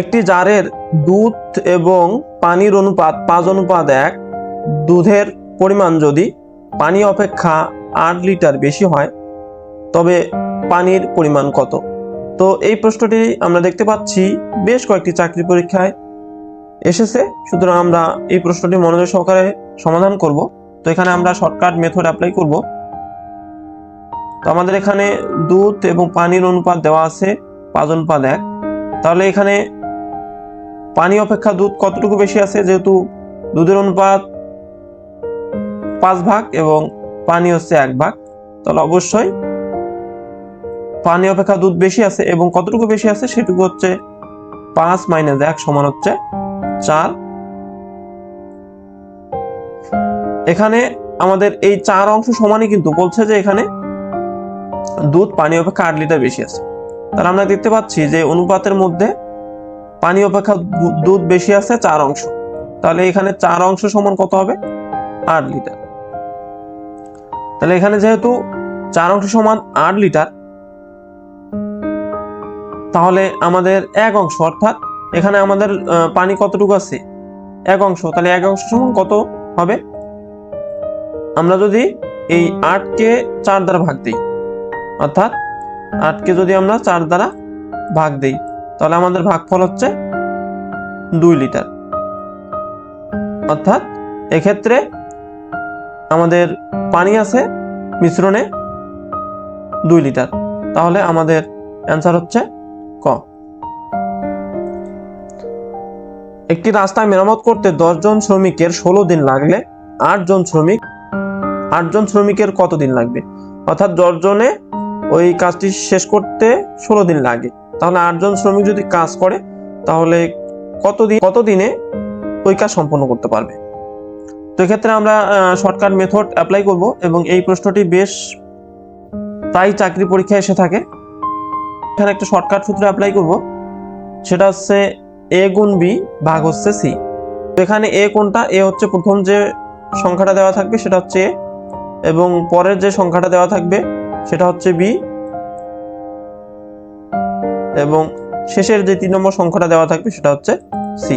একটি জারের দুধ এবং পানির অনুপাত 5:1, দুধের পরিমাণ যদি পানি অপেক্ষা 8 লিটার বেশি হয় তবে পানির পরিমাণ কত? তো এই প্রশ্নটি আমরা দেখতে পাচ্ছি বেশ কয়েকটি চাকরি পরীক্ষায় এসেছে, সুতরাং আমরা এই প্রশ্নটি মনোযোগ সহকারে সমাধান করব। তো এখানে আমরা শর্টকাট মেথড অ্যাপ্লাই করব। তো আমাদের এখানে দুধ এবং পানির অনুপাত দেওয়া আছে 5:1। তাহলে এখানে পানি অপেক্ষা দুধ কতটুকু বেশি আছে? যেহেতু দুধের অনুপাত 5 ভাগ এবং পানি হচ্ছে 1 ভাগ, তাহলে অবশ্যই পানি অপেক্ষা দুধ বেশি আছে। এবং কতটুকু বেশি আছে সেটুকু হচ্ছে 5 - 1 সমান হচ্ছে 4। এখানে আমাদের এই 4 অংশ সমানই কিন্তু বলছে যে এখানে দুধ পানি অপেক্ষা 8 লিটার বেশি আছে। তাহলে আমরা দেখতে পাচ্ছি যে অনুপাতের মধ্যে পানি অপেক্ষা দুধ বেশি আছে 4 অংশ। তাহলে এখানে 4 অংশ সমান কত হবে? 8 লিটার। তাহলে এখানে যেহেতু 4 অংশ সমান 8 লিটার, তাহলে আমাদের 1 অংশ, অর্থাৎ এখানে আমাদের পানি কতটুকু আছে? 1 অংশ। তাহলে 1 অংশ সমান কত হবে? আমরা যদি এই 8 কে 4 দ্বারা ভাগ দিই, অর্থাৎ 8 কে যদি আমরা 4 দ্বারা ভাগ দিই, তাহলে আমাদের ভাগফল হচ্ছে 2 লিটার। অর্থাৎ এক্ষেত্রে আমাদের পানি আছে মিশ্রণে 2 লিটার। তাহলে আমাদের অ্যান্সার হচ্ছে ক। একটি রাস্তা মেরামত করতে 10 জন শ্রমিকের 16 দিন লাগলে 8 জন শ্রমিকের কত দিন লাগবে? অর্থাৎ 10 জনে ওই কাজটি শেষ করতে 16 দিন লাগে, তাহলে 8 জন শ্রমিক যদি কাজ করে তাহলে কত দিনে ওই কাজ সম্পন্ন করতে পারবে? তো এক্ষেত্রে আমরা শর্টকাট মেথড অ্যাপ্লাই করব এবং এই প্রশ্নটি বেশ প্রায় চাকরি পরীক্ষায় এসে থাকে। এখানে একটা শর্টকাট সূত্র অ্যাপ্লাই করব, সেটা হচ্ছে a গুণ b ভাগ হচ্ছে c। তো এখানে a কোনটা? a হচ্ছে প্রথম যে সংখ্যাটা দেওয়া থাকবে সেটা হচ্ছে a, এবং পরের যে সংখ্যাটা দেওয়া থাকবে সেটা হচ্ছে b, এবং শেষের যে 3 নম্বর সংখ্যাটা দেওয়া থাকবে সেটা হচ্ছে c।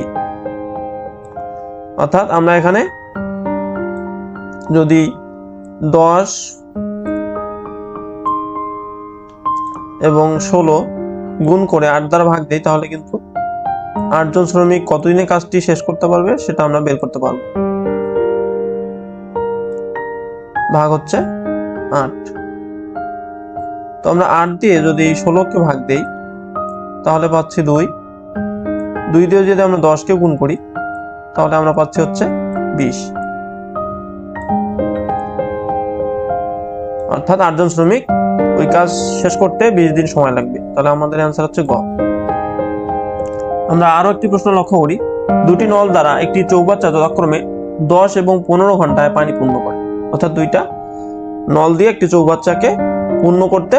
অর্থাৎ আমরা এখানে যদি 10 এবং 16 গুণ করে 8 দ্বারা ভাগ দিই, তাহলে কিন্তু 8 জন শ্রমিক কতদিনে কাজটি শেষ করতে পারবে সেটা আমরা বের করতে পারবো। ভাগ হচ্ছে 8। তো আমরা 8 দিয়ে যদি 16 কে ভাগ দেই তাহলে পাচ্ছি 2 দিয়ে যদি আমরা 10 কে গুণ করি তাহলে আমরা পাচ্ছি হচ্ছে 20। অর্থাৎ 8 জন শ্রমিক ওই কাজ শেষ করতে 20 দিন সময় লাগবে। তাহলে আমাদের অ্যান্সার হচ্ছে গ। আমরা আরো একটি প্রশ্ন লক্ষ্য করি। দুটি নল দ্বারা একটি চৌবাচ্চা যথাক্রমে 10 এবং 15 ঘন্টায় পানি পূর্ণ করে। অর্থাৎ দুইটা নল দিয়ে একটি চৌবাচ্চাকে পূর্ণ করতে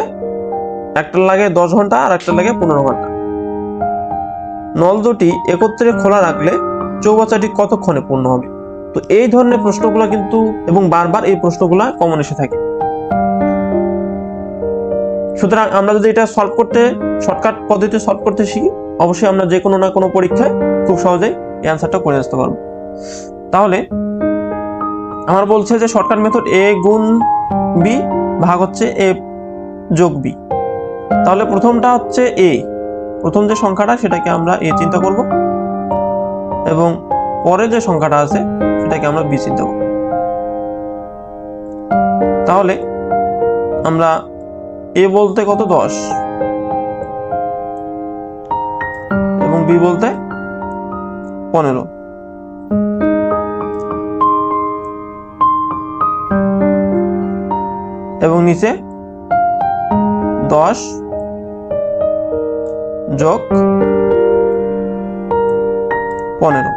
একটা লাগে 10 ঘন্টা আর একটা লাগে 15 ঘন্টা। নল দুটি একত্রে খোলা রাখলে চৌবাচ্চাটি কতক্ষণে পূর্ণ হবে? তো এই ধরনের প্রশ্নগুলো কিন্তু এবং বারবার এই প্রশ্নগুলো কমন এসে থাকে। সুতরাং আমরা যদি এটা সলভ করতে শর্টকাট পদ্ধতিতে সলভ করতে শিখি, অবশ্যই আমরা যে কোনো না কোনো পরীক্ষায় খুব সহজেই এই অ্যান্সারটা করে আসতে পারবো। তাহলে আমার বলছে যে শর্টকাট মেথড a গুণ b ভাগ হচ্ছে a যোগ b। তাহলে প্রথমটা হচ্ছে a, প্রথম যে সংখ্যাটা সেটাকে আমরা a চিন্তা করব, এবং পরে যে সংখ্যাটা আছে সেটাকে আমরা b চিন্তা করব। তাহলে আমরা a বলতে কত? 10, এবং b বলতে 15। এবং নিচে 10 যোগ 15।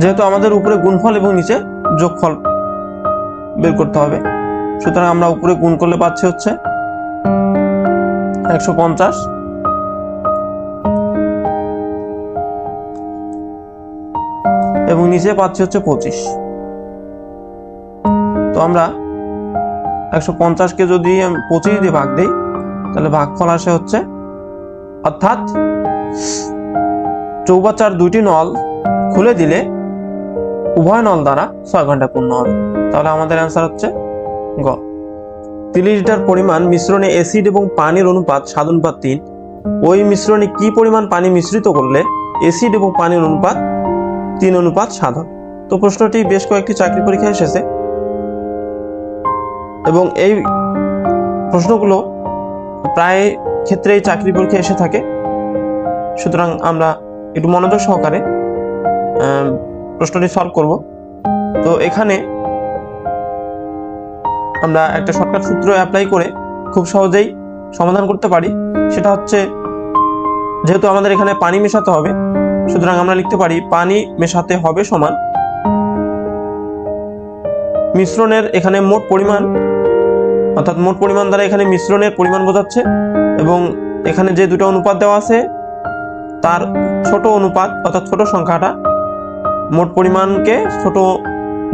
যেহেতু আমাদের উপরে গুণফল এবং নিচে যোগফল বের করতে হবে, সুতরাং আমরা উপরে গুণ করলে পাচ্ছি হচ্ছে 150, এবং নিচে পাচ্ছি হচ্ছে 25। তো আমরা 150 কে যদি 25 দিয়ে ভাগ দিই তাহলে ভাগফল আসে হচ্ছে অর্থাৎ চৌবাচ্চার দুইটি নল খুলে দিলে উভয় নল দ্বারা 6 ঘন্টা পূর্ণ হবে। তাহলে আমাদের অ্যান্সার হচ্ছে গ। 30 লিটার পরিমাণ মিশ্রণে অ্যাসিড এবং পানির অনুপাত 7:3। ওই মিশ্রণে কি পরিমাণ পানি মিশ্রিত করলে অ্যাসিড এবং পানির অনুপাত 3:7 হবে? তো প্রশ্নটি বেশ কয়েকটি চাকরি পরীক্ষায় এসেছে এবং এই প্রশ্নগুলো প্রায় ক্ষেত্রেই চাকরি পরীক্ষায় এসে থাকে। সুতরাং আমরা একটু মনোযোগ সহকারে প্রশ্নটি সলভ করব। তো এখানে আমরা একটা শর্টকাট সূত্র অ্যাপ্লাই করে খুব সহজেই সমাধান করতে পারি। সেটা হচ্ছে, যেহেতু আমাদের এখানে পানি মেশাতে হবে, সুতরাং আমরা লিখতে পারি পানি মেশাতে হবে সমান মিশ্রণের এখানে মোট পরিমাণ, অর্থাৎ মোট পরিমাণ দ্বারা এখানে মিশ্রণের পরিমাণ বোঝাচ্ছে, এবং এখানে যে দুটো অনুপাত দেওয়া আছে তার ছোট অনুপাত অর্থাৎ ছোট সংখ্যাটা মোট পরিমাণকে ছোট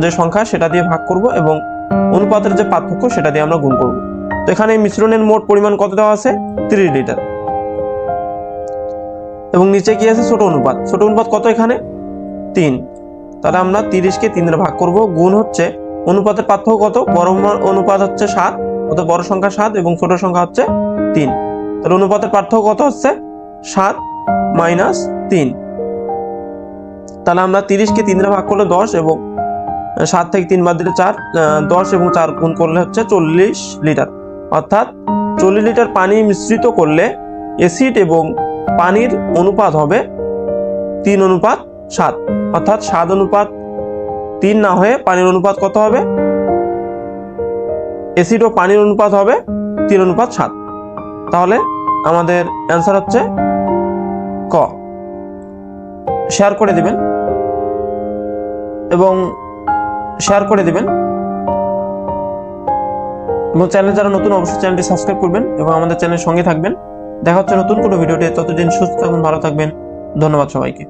যে সংখ্যা সেটা দিয়ে ভাগ করব এবং অনুপাতের যে পার্থক্য সেটা দিয়ে আমরা গুণ করব। তো এখানে মিশ্রণের মোট পরিমাণ কত দেওয়া আছে? 30 লিটার। এবং নিচে কি আছে? ছোট অনুপাত। ছোট অনুপাত কত এখানে? 3। তাহলে আমরা 30কে 3 দ্বারা ভাগ করব, গুণ হচ্ছে অনুপাতের পার্থক্য কত? বড় অনুপাত হচ্ছে 7, অর্থাৎ বড় সংখ্যা 7 এবং ছোট সংখ্যা হচ্ছে 3। তাহলে অনুপাতের পার্থক্য কত হচ্ছে? 7 - 3। তাহলে আমরা 30কে 3 দ্বারা ভাগ করলে 10 এবং 7 থেকে 3 বাদ দিলে 4, 10 এবং 4 গুণ করলে হচ্ছে 40 লিটার। অর্থাৎ 40 লিটার পানি মিশ্রিত করলে অ্যাসিড এবং পানির অনুপাত হবে 3:7। অর্থাৎ 7:3 না হয়ে পানির অনুপাত কত হবে? অ্যাসিড ও পানির অনুপাত হবে 3:7। তাহলে আমাদের অ্যান্সার হচ্ছে ক। শেয়ার করে দিবেন এবং চ্যানেলে যারা নতুন অবশ্যই চ্যানেলটি সাবস্ক্রাইব করবেন এবং আমাদের চ্যানেলের সঙ্গে থাকবেন। দেখা হচ্ছে নতুন কোনো ভিডিওতে। ততদিন সুস্থ থাকুন, ভালো থাকবেন। ধন্যবাদ সবাইকে।